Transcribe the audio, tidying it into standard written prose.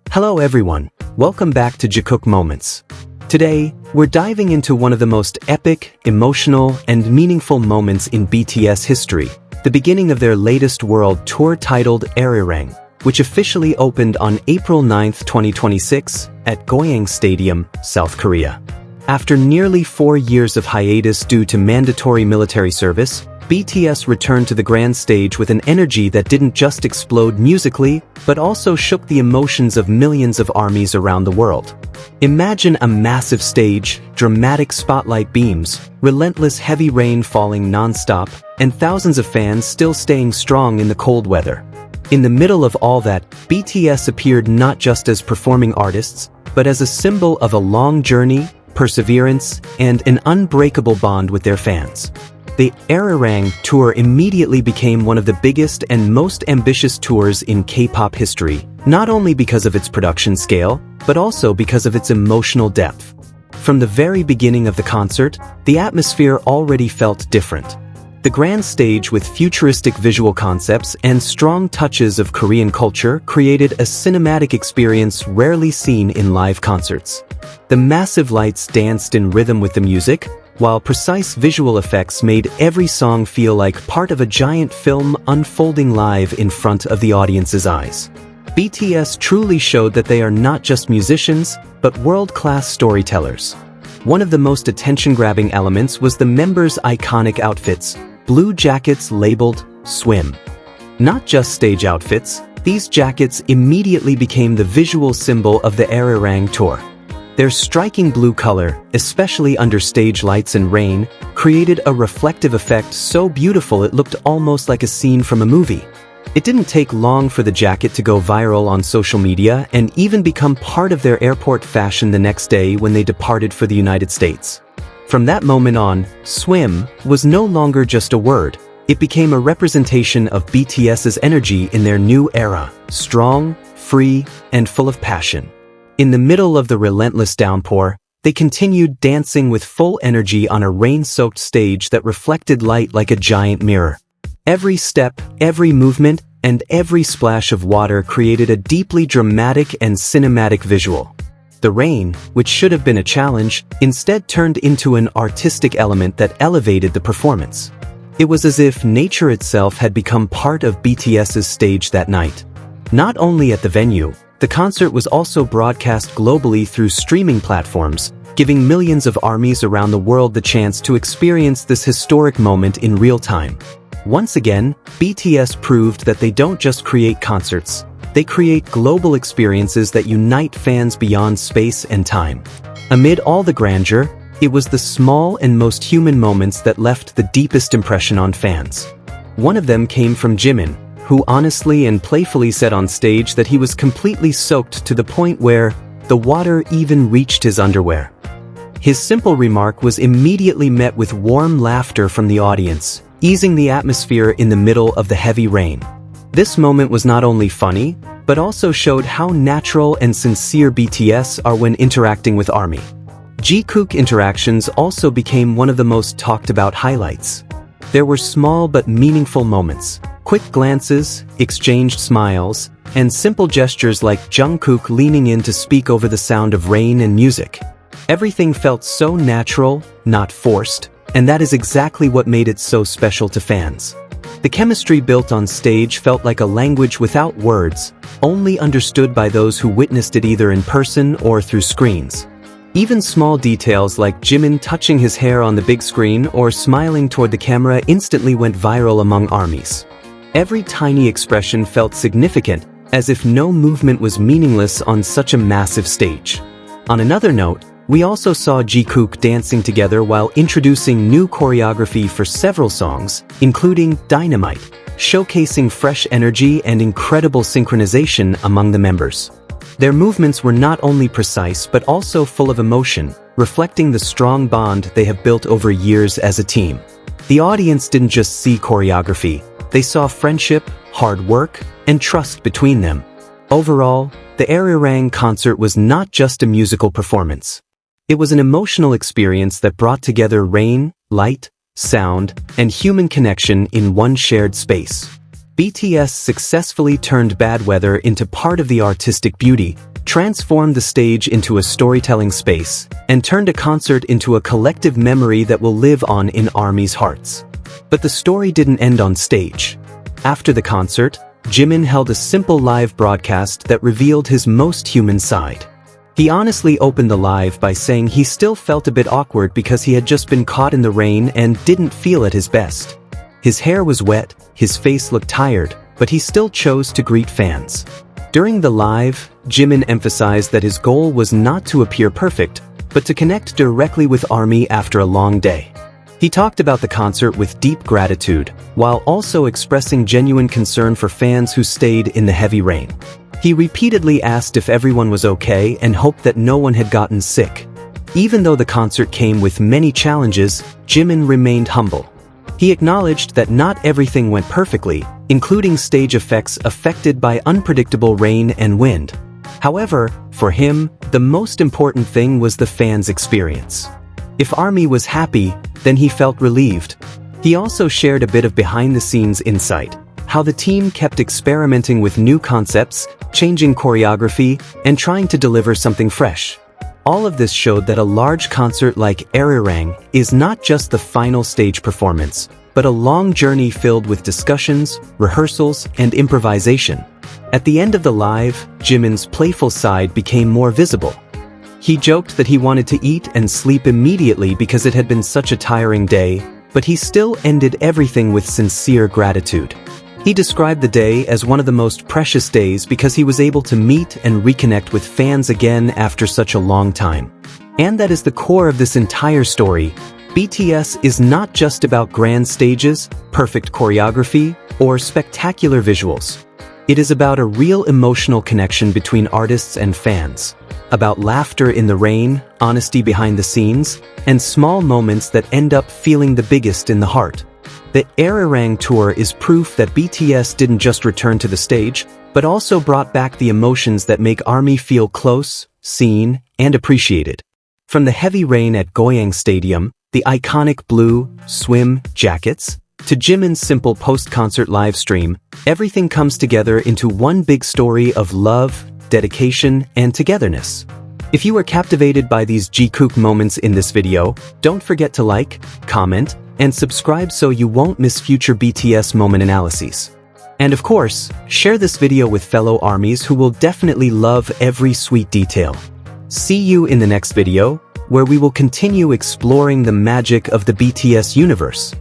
Hello everyone, welcome back to Jikook Moments. Today, we're diving into one of the most epic, emotional, and meaningful moments in BTS history, the beginning of their latest world tour titled Arirang, which officially opened on April 9, 2026, at Goyang Stadium, South Korea. After nearly 4 years of hiatus due to mandatory military service, BTS returned to the grand stage with an energy that didn't just explode musically, but also shook the emotions of millions of armies around the world. Imagine a massive stage, dramatic spotlight beams, relentless heavy rain falling non-stop, and thousands of fans still staying strong in the cold weather. In the middle of all that, BTS appeared not just as performing artists, but as a symbol of a long journey, perseverance, and an unbreakable bond with their fans. The Arirang tour immediately became one of the biggest and most ambitious tours in K-pop history, not only because of its production scale, but also because of its emotional depth. From the very beginning of the concert, the atmosphere already felt different. The grand stage with futuristic visual concepts and strong touches of Korean culture created a cinematic experience rarely seen in live concerts. The massive lights danced in rhythm with the music, while precise visual effects made every song feel like part of a giant film unfolding live in front of the audience's eyes. BTS truly showed that they are not just musicians, but world-class storytellers. One of the most attention-grabbing elements was the members' iconic outfits, blue jackets labeled Swim. Not just stage outfits, these jackets immediately became the visual symbol of the Arirang tour. Their striking blue color, especially under stage lights and rain, created a reflective effect so beautiful it looked almost like a scene from a movie. It didn't take long for the jacket to go viral on social media and even become part of their airport fashion the next day when they departed for the United States. From that moment on, Swim was no longer just a word. It became a representation of BTS's energy in their new era, strong, free, and full of passion. In the middle of the relentless downpour, they continued dancing with full energy on a rain-soaked stage that reflected light like a giant mirror. Every step, every movement, and every splash of water created a deeply dramatic and cinematic visual. The rain, which should have been a challenge, instead turned into an artistic element that elevated the performance. It was as if nature itself had become part of BTS's stage that night. Not only at the venue, the concert was also broadcast globally through streaming platforms, giving millions of armies around the world the chance to experience this historic moment in real time. Once again, BTS proved that they don't just create concerts, they create global experiences that unite fans beyond space and time. Amid all the grandeur, it was the small and most human moments that left the deepest impression on fans. One of them came from Jimin, who honestly and playfully said on stage that he was completely soaked to the point where the water even reached his underwear. His simple remark was immediately met with warm laughter from the audience, easing the atmosphere in the middle of the heavy rain. This moment was not only funny, but also showed how natural and sincere BTS are when interacting with ARMY. Jikook interactions also became one of the most talked about highlights. There were small but meaningful moments. Quick glances, exchanged smiles, and simple gestures like Jungkook leaning in to speak over the sound of rain and music. Everything felt so natural, not forced, and that is exactly what made it so special to fans. The chemistry built on stage felt like a language without words, only understood by those who witnessed it either in person or through screens. Even small details like Jimin touching his hair on the big screen or smiling toward the camera instantly went viral among armies. Every tiny expression felt significant, as if no movement was meaningless on such a massive stage. On another note, we also saw Jikook dancing together while introducing new choreography for several songs, including Dynamite, showcasing fresh energy and incredible synchronization among the members. Their movements were not only precise but also full of emotion, reflecting the strong bond they have built over years as a team. The audience didn't just see choreography, they saw friendship, hard work, and trust between them. Overall, the Arirang concert was not just a musical performance. It was an emotional experience that brought together rain, light, sound, and human connection in one shared space. BTS successfully turned bad weather into part of the artistic beauty, transformed the stage into a storytelling space, and turned a concert into a collective memory that will live on in ARMY's hearts. But the story didn't end on stage. After the concert, Jimin held a simple live broadcast that revealed his most human side. He honestly opened the live by saying he still felt a bit awkward because he had just been caught in the rain and didn't feel at his best. His hair was wet, his face looked tired, but he still chose to greet fans. During the live, Jimin emphasized that his goal was not to appear perfect, but to connect directly with ARMY after a long day. He talked about the concert with deep gratitude, while also expressing genuine concern for fans who stayed in the heavy rain. He repeatedly asked if everyone was okay and hoped that no one had gotten sick. Even though the concert came with many challenges, Jimin remained humble. He acknowledged that not everything went perfectly, including stage effects affected by unpredictable rain and wind. However, for him, the most important thing was the fans' experience. If ARMY was happy, then he felt relieved. He also shared a bit of behind-the-scenes insight, how the team kept experimenting with new concepts, changing choreography, and trying to deliver something fresh. All of this showed that a large concert like Arirang is not just the final stage performance, but a long journey filled with discussions, rehearsals, and improvisation. At the end of the live, Jimin's playful side became more visible. He joked that he wanted to eat and sleep immediately because it had been such a tiring day, but he still ended everything with sincere gratitude. He described the day as one of the most precious days because he was able to meet and reconnect with fans again after such a long time. And that is the core of this entire story. BTS is not just about grand stages, perfect choreography, or spectacular visuals. It is about a real emotional connection between artists and fans. About laughter in the rain, honesty behind the scenes, and small moments that end up feeling the biggest in the heart. The Arirang tour is proof that BTS didn't just return to the stage, but also brought back the emotions that make ARMY feel close, seen, and appreciated. From the heavy rain at Goyang Stadium, the iconic blue, swim jackets, to Jimin's simple post-concert live stream, everything comes together into one big story of love, dedication, and togetherness. If you were captivated by these Jikook moments in this video, don't forget to like, comment, and subscribe so you won't miss future BTS moment analyses. And of course, share this video with fellow ARMYs who will definitely love every sweet detail. See you in the next video, where we will continue exploring the magic of the BTS universe.